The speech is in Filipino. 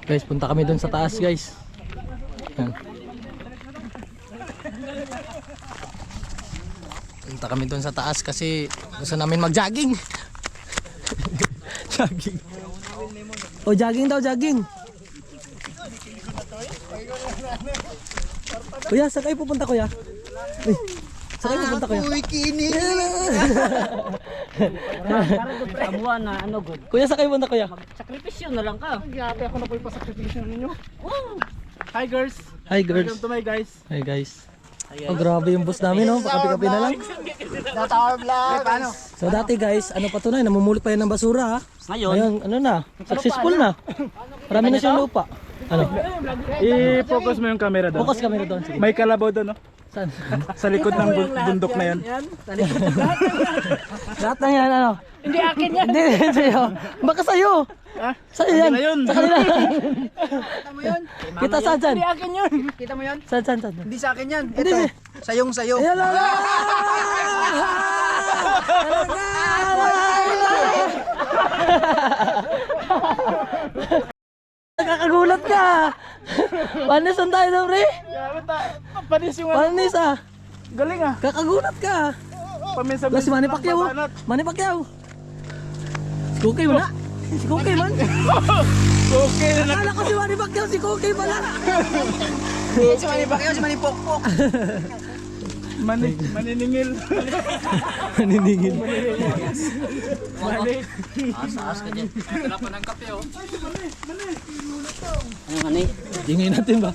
Guys, punta kami dun sa taas, guys. Yan. Punta kami dun sa taas kasi gusto namin mag-jogging. Jogging. Oh, jogging daw, jogging. Kuya, saan kayo pupunta, kuya? Uy, saan kayo pupunta, kuya? Uy, kini. Amuan na ano good. Kuya, saan kayo pupunta, kuya? Sakripisyo na lang ka. Grabe ako na po ipasakripisyon ninyo. Hi girls. Hi, girls. Welcome to my guys. Hi, guys. Oh, grabe yung boss namin, no? Pakapi-kapi na lang. Natawar vlog. Paano? So, dati, guys, ano pa to na? Namumulot pa yan ng basura, ha? Ngayon, Ngayon, ano na? Successful na. Marami na siyang lupa. Ano? I-focus mo yung camera doon. Focus kami na doon. Sige. May kalabaw doon, no? Saan? Sa likod ng bundok na yan. Lahat na yan, ano? hindi akin yan. Hindi, sa'yo. Baka sa'yo. Ah, Sa'yo yan. na yun. Sa kanila. Kita mo yun? Kita saan, saan? Hindi akin yun. Kita mo yun? Saan, saan, saan? Hindi sa akin yan. Hindi. Ito. Sayong sayo. Ayan lang. Nakakagulat ka. Panis ang tayo na, pre. Panis yung Panis, ah. galing ah. Kakagulat ka. Paminsa Wala si Manny Pacquiao. Manny Pacquiao. Si Kukay mo na. Si Kukay man. Okay na. Akala ko si Manny Pacquiao, si Kukay pala. Si Manny Pacquiao, si Manny Pokpok. Maniningil. Naniningin. Asa-as ka dyan. Wala pa ng kape oh. Ano nga ni? Ingay natin ba?